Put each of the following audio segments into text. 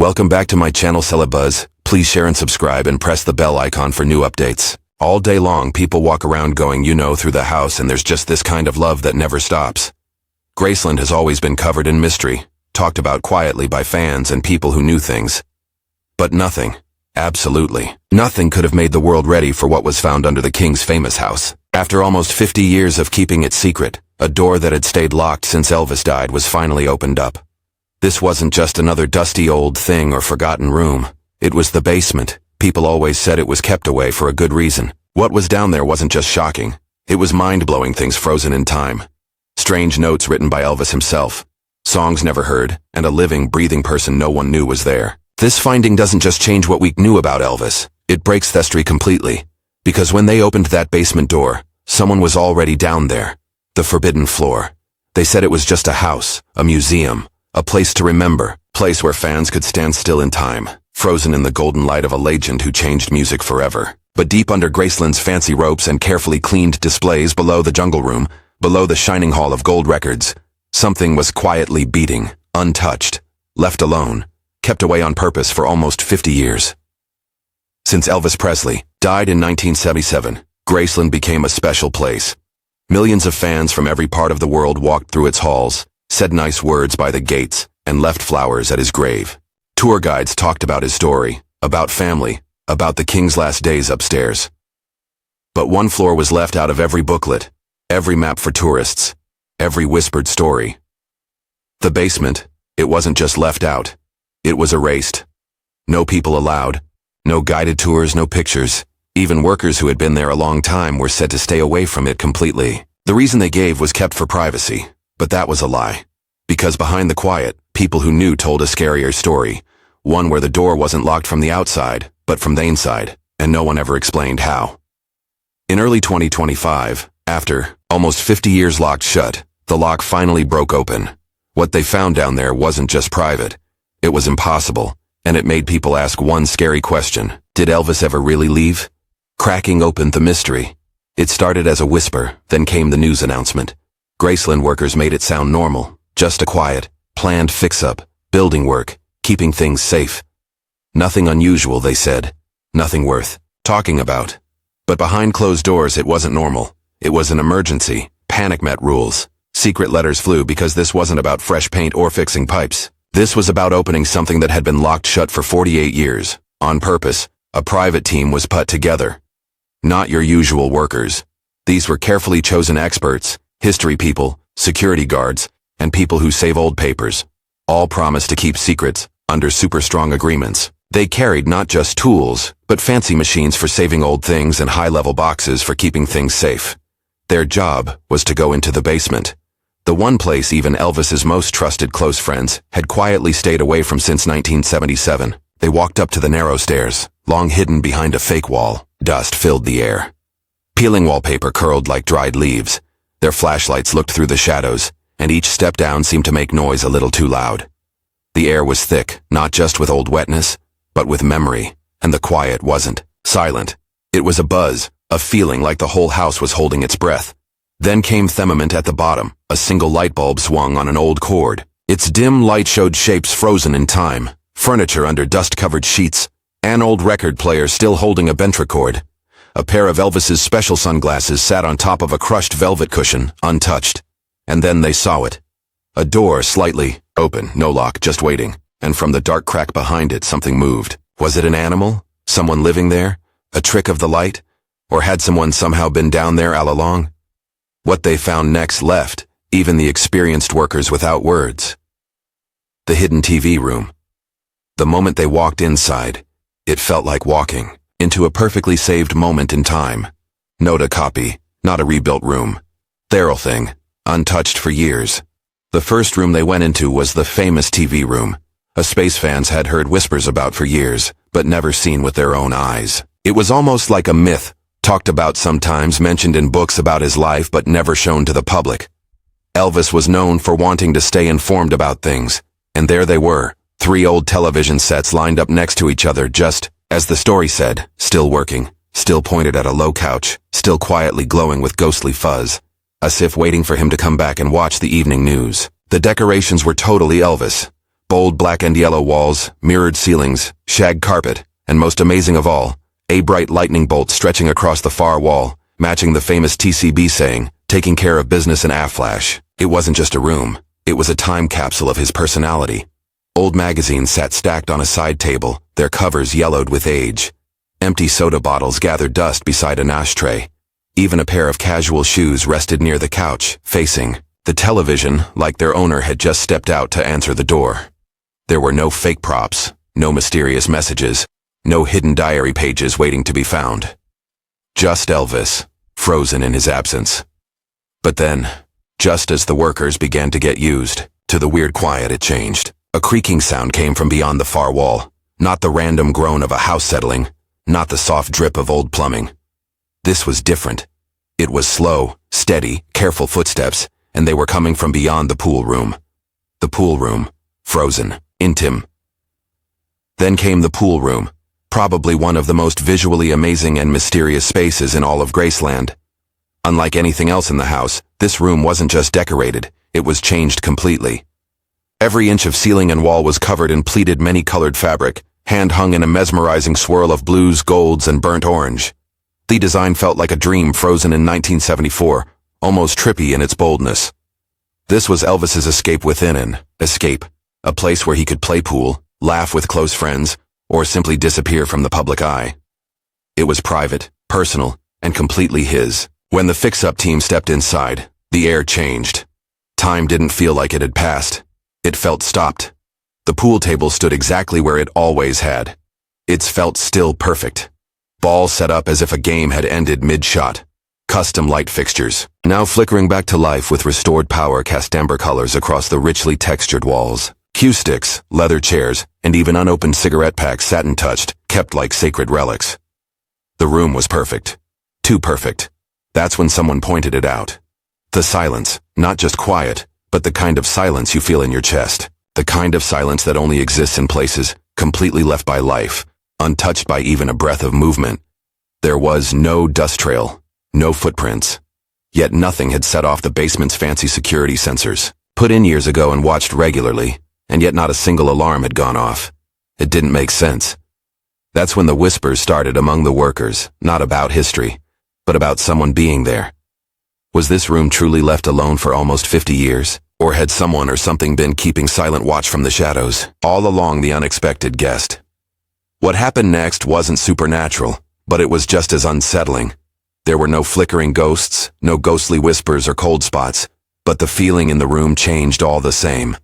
Welcome back to my channel Celebuzz. Please share and subscribe and press the bell icon for new updates. All day long people walk around going through the house, and there's just this kind of love that never stops. Graceland has always been covered in mystery, talked about quietly by fans and people who knew things. But nothing, absolutely nothing could have made the world ready for what was found under the king's famous house. After almost 50 years of keeping it secret, a door that had stayed locked since Elvis died was finally opened up. This wasn't just another dusty old thing or forgotten room. It was the basement. People always said it was kept away for a good reason. What was down there wasn't just shocking. It was mind-blowing things frozen in time. Strange notes written by Elvis himself. Songs never heard, and a living, breathing person no one knew was there. This finding doesn't just change what we knew about Elvis. It breaks history completely. Because when they opened that basement door, someone was already down there. The forbidden floor. They said it was just a house, a museum, a place to remember, place where fans could stand still in time, frozen in the golden light of a legend who changed music forever. But deep under Graceland's fancy ropes and carefully cleaned displays below the jungle room, below the shining hall of gold records, something was quietly beating, untouched, left alone, kept away on purpose for almost 50 years. Since Elvis Presley died in 1977, Graceland became a special place. Millions of fans from every part of the world walked through its halls, said nice words by the gates, and left flowers at his grave. Tour guides talked about his story, about family, about the king's last days upstairs. But one floor was left out of every booklet, every map for tourists, every whispered story. The basement, it wasn't just left out. It was erased. No people allowed, no guided tours, no pictures. Even workers who had been there a long time were said to stay away from it completely. The reason they gave was kept for privacy, but that was a lie. Because behind the quiet, people who knew told a scarier story, one where the door wasn't locked from the outside, but from the inside, and no one ever explained how. In early 2025, after almost 50 years locked shut, the lock finally broke open. What they found down there wasn't just private. It was impossible, and it made people ask one scary question. Did Elvis ever really leave? Cracking open the mystery. It started as a whisper, then came the news announcement. Graceland workers made it sound normal, just a quiet, planned fix-up, building work, keeping things safe. Nothing unusual, they said. Nothing worth talking about. But behind closed doors it wasn't normal. It was an emergency. Panic met rules. Secret letters flew because this wasn't about fresh paint or fixing pipes. This was about opening something that had been locked shut for 48 years. On purpose, a private team was put together. Not your usual workers. These were carefully chosen experts, history people, security guards, and people who save old papers. All promised to keep secrets, under super strong agreements. They carried not just tools, but fancy machines for saving old things and high-level boxes for keeping things safe. Their job was to go into the basement. The one place even Elvis's most trusted close friends had quietly stayed away from since 1977. They walked up to the narrow stairs, long hidden behind a fake wall. Dust filled the air. Peeling wallpaper curled like dried leaves. Their flashlights looked through the shadows, and each step down seemed to make noise a little too loud. The air was thick, not just with old wetness, but with memory, and the quiet wasn't silent. It was a buzz, a feeling like the whole house was holding its breath. Then came Themament at the bottom. A single light bulb swung on an old cord. Its dim light showed shapes frozen in time, furniture under dust-covered sheets, an old record player still holding a ventricord. A pair of Elvis's special sunglasses sat on top of a crushed velvet cushion, untouched. And then they saw it. A door slightly open, no lock, just waiting. And from the dark crack behind it, something moved. Was it an animal? Someone living there? A trick of the light? Or had someone somehow been down there all along? What they found next left even the experienced workers without words. The hidden TV room. The moment they walked inside, it felt like walking into a perfectly saved moment in time. Not a copy, not a rebuilt room. They'll thing, untouched for years. The first room they went into was the famous TV room. A space fans had heard whispers about for years, but never seen with their own eyes. It was almost like a myth, talked about sometimes, mentioned in books about his life but never shown to the public. Elvis was known for wanting to stay informed about things, and there they were, 3 old television sets lined up next to each other, just, as the story said, still working, still pointed at a low couch, still quietly glowing with ghostly fuzz, as if waiting for him to come back and watch the evening news. The decorations were totally Elvis. Bold black and yellow walls, mirrored ceilings, shag carpet, and most amazing of all, a bright lightning bolt stretching across the far wall, matching the famous TCB saying, taking care of business in a flash. It wasn't just a room. It was a time capsule of his personality. Old magazines sat stacked on a side table, their covers yellowed with age. Empty soda bottles gathered dust beside an ashtray. Even a pair of casual shoes rested near the couch, facing. The television, like their owner, had just stepped out to answer the door. There were no fake props, no mysterious messages, no hidden diary pages waiting to be found. Just Elvis, frozen in his absence. But then, just as the workers began to get used to the weird quiet, it changed. A creaking sound came from beyond the far wall, not the random groan of a house settling, not the soft drip of old plumbing. This was different. It was slow, steady, careful footsteps, and they were coming from beyond the pool room. The pool room, frozen, intim. Then came the pool room, probably one of the most visually amazing and mysterious spaces in all of Graceland. Unlike anything else in the house, this room wasn't just decorated, it was changed completely. Every inch of ceiling and wall was covered in pleated many-colored fabric, hand-hung in a mesmerizing swirl of blues, golds, and burnt orange. The design felt like a dream frozen in 1974, almost trippy in its boldness. This was Elvis's escape within an escape, a place where he could play pool, laugh with close friends, or simply disappear from the public eye. It was private, personal, and completely his. When the fix-up team stepped inside, the air changed. Time didn't feel like it had passed. It felt stopped. The pool table stood exactly where it always had. It felt still perfect. Balls set up as if a game had ended mid-shot. Custom light fixtures, now flickering back to life with restored power, cast amber colors across the richly textured walls. Cue sticks, leather chairs, and even unopened cigarette packs satin-touched, kept like sacred relics. The room was perfect. Too perfect. That's when someone pointed it out. The silence, not just quiet, but the kind of silence you feel in your chest. The kind of silence that only exists in places completely left by life, untouched by even a breath of movement. There was no dust trail, no footprints. Yet nothing had set off the basement's fancy security sensors, put in years ago and watched regularly, and yet not a single alarm had gone off. It didn't make sense. That's when the whispers started among the workers, not about history, but about someone being there. Was this room truly left alone for almost 50 years? Or had someone or something been keeping silent watch from the shadows, all along the unexpected guest? What happened next wasn't supernatural, but it was just as unsettling. There were no flickering ghosts, no ghostly whispers or cold spots, but the feeling in the room changed all the same.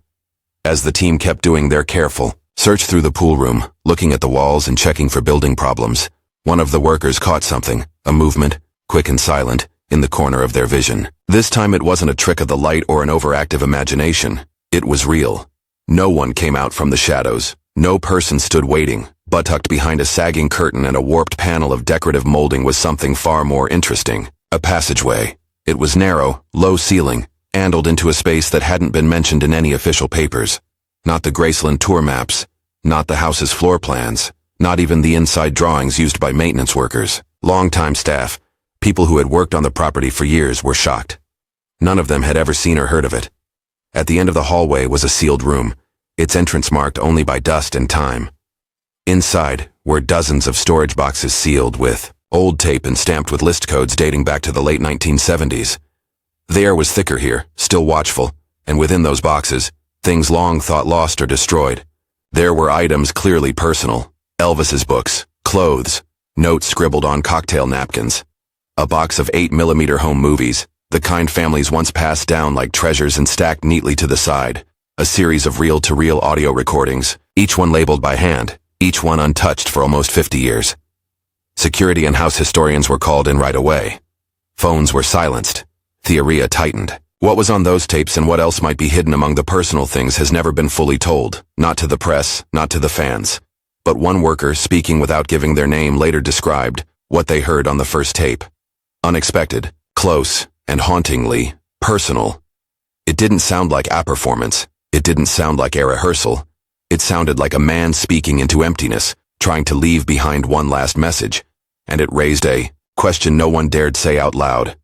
As the team kept doing their careful search through the pool room, looking at the walls and checking for building problems, one of the workers caught something, a movement, quick and silent, in the corner of their vision. This time it wasn't a trick of the light or an overactive imagination. It was real. No one came out from the shadows. No person stood waiting, but tucked behind a sagging curtain and a warped panel of decorative molding was something far more interesting. A passageway. It was narrow, low ceiling, handled into a space that hadn't been mentioned in any official papers. Not the Graceland tour maps, not the house's floor plans, not even the inside drawings used by maintenance workers. Longtime staff, people who had worked on the property for years, were shocked. None of them had ever seen or heard of it. At the end of the hallway was a sealed room, its entrance marked only by dust and time. Inside were dozens of storage boxes sealed with old tape and stamped with list codes dating back to the late 1970s. The air was thicker here, still watchful, and within those boxes, things long thought lost or destroyed. There were items clearly personal. Elvis's books, clothes, notes scribbled on cocktail napkins. A box of 8mm home movies, the kind families once passed down like treasures and stacked neatly to the side. A series of reel-to-reel audio recordings, each one labeled by hand, each one untouched for almost 50 years. Security and house historians were called in right away. Phones were silenced. Theoria tightened. What was on those tapes and what else might be hidden among the personal things has never been fully told, not to the press, not to the fans. But one worker, speaking without giving their name, later described what they heard on the first tape. Unexpected, close, and hauntingly personal. It didn't sound like a performance. It didn't sound like a rehearsal. It sounded like a man speaking into emptiness, trying to leave behind one last message. And it raised a question no one dared say out loud.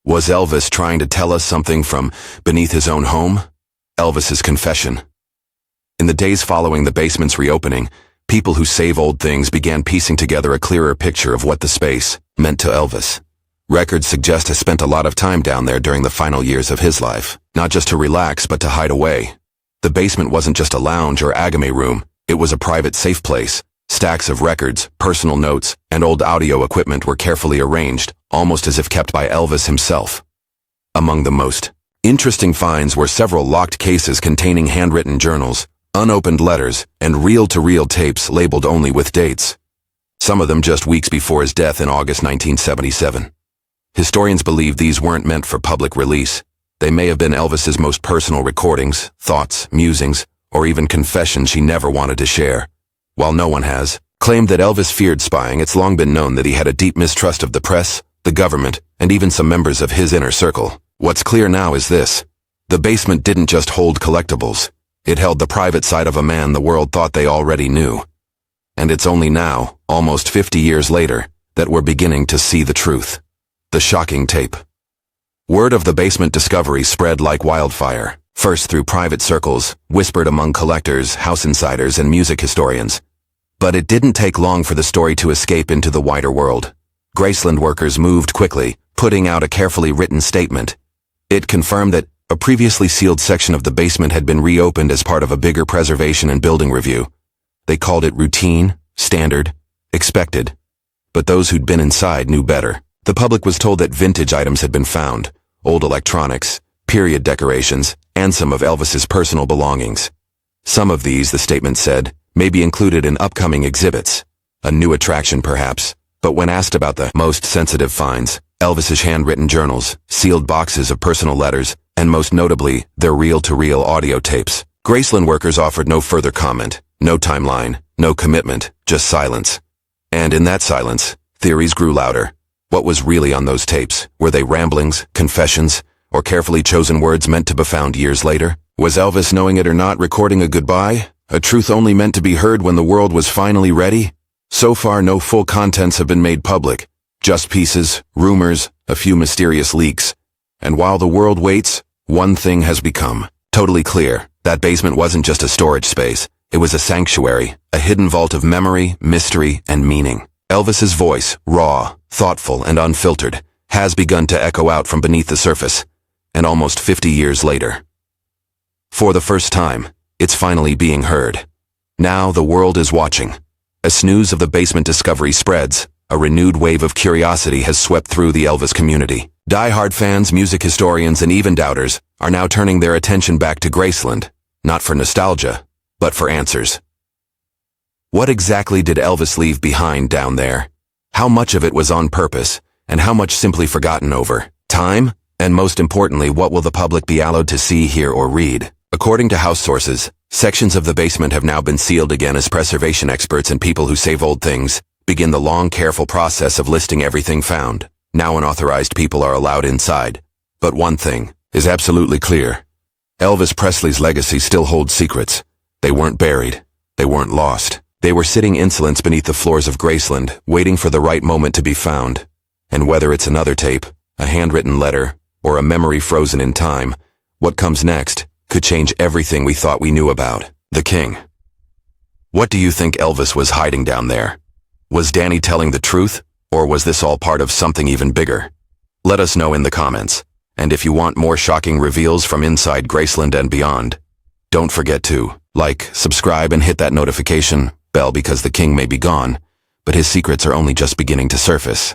Was Elvis trying to tell us something from beneath his own home? Elvis's confession. In the days following the basement's reopening, people who save old things began piecing together a clearer picture of what the space meant to Elvis. Records suggest he spent a lot of time down there during the final years of his life, not just to relax but to hide away. The basement wasn't just a lounge or agame room, it was a private safe place. Stacks of records, personal notes, and old audio equipment were carefully arranged, almost as if kept by Elvis himself. Among the most interesting finds were several locked cases containing handwritten journals, unopened letters, and reel-to-reel tapes labeled only with dates. Some of them just weeks before his death in August 1977. Historians believe these weren't meant for public release. They may have been Elvis's most personal recordings, thoughts, musings, or even confessions he never wanted to share. While no one has claimed that Elvis feared spying, it's long been known that he had a deep mistrust of the press, the government, and even some members of his inner circle. What's clear now is this: the basement didn't just hold collectibles. It held the private side of a man the world thought they already knew. And it's only now, almost 50 years later, that we're beginning to see the truth. The shocking tape. Word of the basement discovery spread like wildfire, first through private circles, whispered among collectors, house insiders, and music historians. But it didn't take long for the story to escape into the wider world. Graceland workers moved quickly, putting out a carefully written statement. It confirmed that a previously sealed section of the basement had been reopened as part of a bigger preservation and building review. They called it routine, standard, expected. But those who'd been inside knew better. The public was told that vintage items had been found, old electronics, period decorations, and some of Elvis's personal belongings. Some of these, the statement said, may be included in upcoming exhibits. A new attraction, perhaps. But when asked about the most sensitive finds, Elvis's handwritten journals, sealed boxes of personal letters, and most notably, their reel-to-reel audio tapes, Graceland workers offered no further comment, no timeline, no commitment, just silence. And in that silence, theories grew louder. What was really on those tapes? Were they ramblings, confessions, or carefully chosen words meant to be found years later? Was Elvis, knowing it or not, recording a goodbye? A truth only meant to be heard when the world was finally ready? So far, no full contents have been made public. Just pieces, rumors, a few mysterious leaks. And while the world waits, one thing has become totally clear. That basement wasn't just a storage space. It was a sanctuary, a hidden vault of memory, mystery, and meaning. Elvis's voice, raw, thoughtful, and unfiltered, has begun to echo out from beneath the surface, and almost 50 years later. For the first time, it's finally being heard. Now the world is watching. As news of the basement discovery spreads, a renewed wave of curiosity has swept through the Elvis community. Die-hard fans, music historians, and even doubters are now turning their attention back to Graceland, not for nostalgia, but for answers. What exactly did Elvis leave behind down there? How much of it was on purpose, and how much simply forgotten over time? And most importantly, what will the public be allowed to see, hear, or read? According to house sources, sections of the basement have now been sealed again as preservation experts and people who save old things begin the long, careful process of listing everything found. Now unauthorized people are allowed inside. But one thing is absolutely clear. Elvis Presley's legacy still holds secrets. They weren't buried. They weren't lost. They were sitting insolence beneath the floors of Graceland, waiting for the right moment to be found. And whether it's another tape, a handwritten letter, or a memory frozen in time, what comes next could change everything we thought we knew about the King. What do you think Elvis was hiding down there? Was Danny telling the truth, or was this all part of something even bigger? Let us know in the comments. And if you want more shocking reveals from inside Graceland and beyond, don't forget to like, subscribe, and hit that notification bell, because the King may be gone, but his secrets are only just beginning to surface.